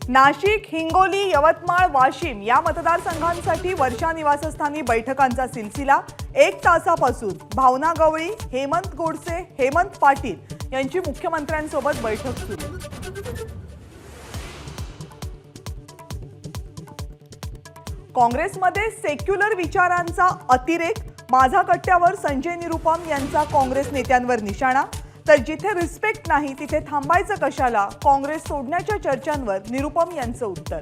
नाशिक, हिंगोली, यवतमाळ, वाशिम या मतदारसंघांसाठी वर्षा निवासस्थानी बैठकांचा सिलसिला 1 तासापासून भावना गवळी, हेमंत गोडसे, हेमंत पाटील यांची मुख्यमंत्र्यांसोबत बैठक सुरू। काँग्रेसमध्ये सेक्युलर विचारांचा अतिरेक, माझा कट्ट्यावर संजय निरुपम यांचा काँग्रेस नेत्यांवर निशाणा। तर जिथे रिस्पेक्ट नाही तिथे थांबायचं कशाला, काँग्रेस सोडण्याच्या चर्चांवर निरुपम यांचं उत्तर।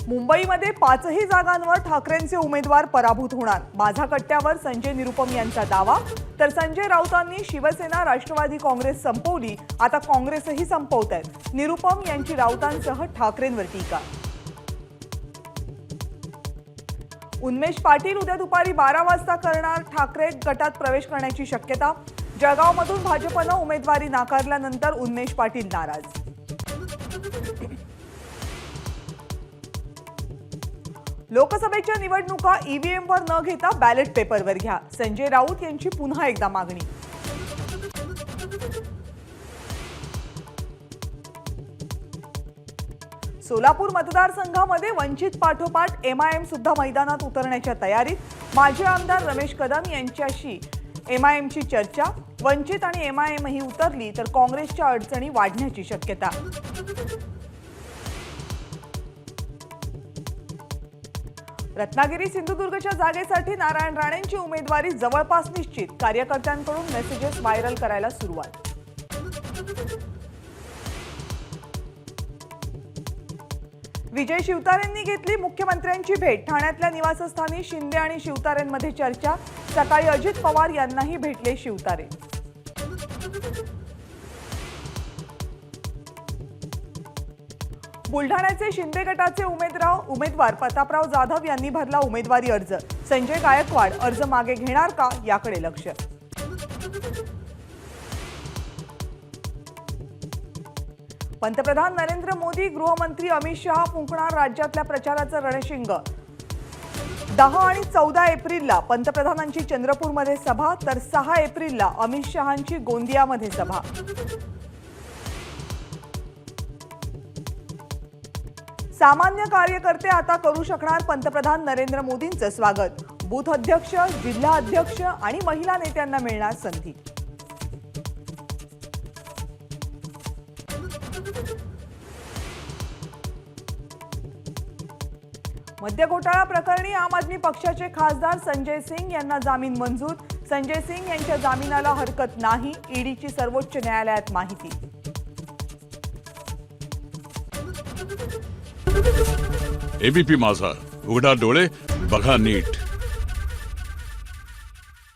मुंबईमध्ये 5ही जागांवर ठाकरेंचे उमेदवार पराभूत होणार, माझा कट्ट्यावर संजय निरुपम यांचा दावा। तर संजय राऊतांनी शिवसेना राष्ट्रवादी काँग्रेस संपवली, आता काँग्रेसही संपवतायत, निरुपम यांची राऊतांसह ठाकरेंवर टीका। उन्मेष पाटील उद्या दुपारी 12 वाजता करणार ठाकरे गटात प्रवेश करण्याची शक्यता। जळगावमधून भाजपनं उमेदवारी नाकारल्यानंतर उन्मेष पाटील नाराज। लोकसभेच्या निवडणुका ईव्हीएमवर न घेता बॅलेट पेपरवर घ्या, संजय राऊत यांची पुन्हा एकदा मागणी। सोलापूर मतदारसंघामध्ये वंचित पाठोपाठ एमआयएम सुद्धा मैदानात उतरण्याच्या तयारीत। माजी आमदार रमेश कदम यांच्याशी एमआयएमची चर्चा, वंचित आणि एमआयएमही उतरली तर काँग्रेसच्या अडचणी वाढण्याची शक्यता। रत्नागिरी सिंधुदुर्गच्या जागेसाठी नारायण राणेंची उमेदवारी जवळपास निश्चित, कार्यकर्त्यांकडून मेसेजेस व्हायरल करायला सुरुवात। विजय शिवतारेंनी घेतली मुख्यमंत्र्यांची भेट, ठाण्यातल्या निवासस्थानी शिंदे आणि शिवतारेंमध्ये चर्चा। सकाळी अजित पवार यांनाही भेटले शिवतारे। बुलढाण्याचे शिंदे गटाचे उमेदवार प्रतापराव जाधव यांनी भरला उमेदवारी अर्ज, संजय गायकवाड अर्ज मागे घेणार का याकडे लक्ष। पंतप्रधान नरेंद्र मोदी, गृहमंत्री अमित शहा फुंकणार राज्यातल्या प्रचाराचं रणशिंग। 10 आणि 14 एप्रिलला पंतप्रधानांची चंद्रपूरमध्ये सभा, तर 6 एप्रिलला अमित शहांची गोंदियामध्ये सभा। सामान्य कार्यकर्ते आता करू शकणार पंतप्रधान नरेंद्र मोदींचं स्वागत, बूथ अध्यक्ष, जिल्हा अध्यक्ष आणि महिला नेत्यांना मिळणार संधी। मद्य घोटाळा प्रकरणी आम आदमी पक्षाचे खासदार संजय सिंग यांना जामीन मंजूर, संजय सिंग यांच्या जामिनाला हरकत नाही, ईडीची सर्वोच्च न्यायालयात माहिती। एबीपी माझा, उघडा डोळे बघा नीट।